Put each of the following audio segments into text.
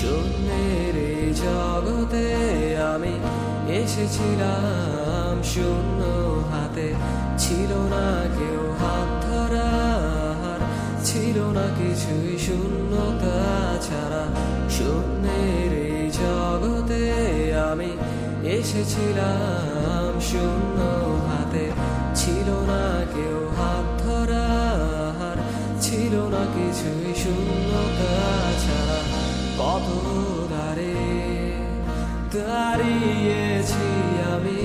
শূন্যের এই জগতে আমি এসেছিলাম শূন্য হাতে, ছিল না কেউ হাত ধরার, ছিল না কিছুই শূন্যতা ছাড়া। শূন্যের এই জগতে আমি এসেছিলাম শূন্য হাতে, ছিল না কেউ হাত ধরার, ছিল না কিছুই শূন্যতা ছাড়া। কত দাঁড়িয়েছি আমি,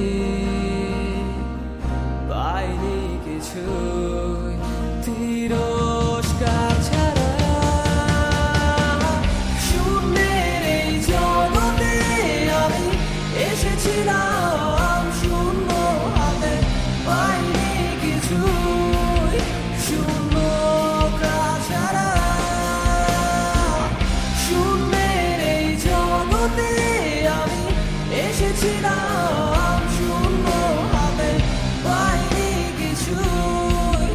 পাইনি কিছুই তিরস্কার ছাড়া। শূন্যের এই জগতে আমি এসেছিলাম শূন্য হাতে, পাইনি কিছুই শূন্যতা ছাড়া। শূন্যের এই জগতে আমি এসেছিলাম শূন্য হাতে, পাইনি কিছুই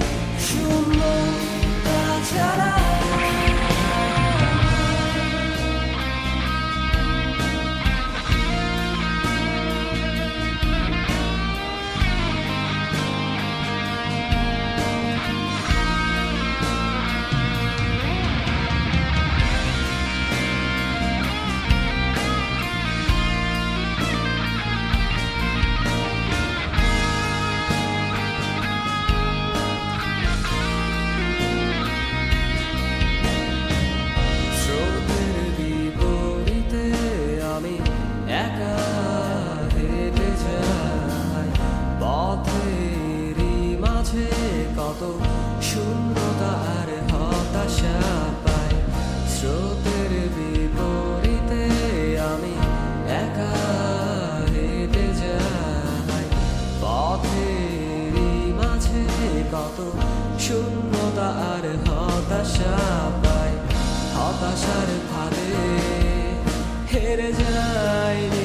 শূন্যতা ছাড়া। একা হেঁটে যাই পথেরই মাঝে, কত শূন্যতা আর হতাশা পাই। স্রোতের বিপরীতে আমি একা হেঁটে যাই পথেরই মাঝে, কত শূন্যতা আর হতাশা পাই। হতাশার ফাঁদে হেরে যাই।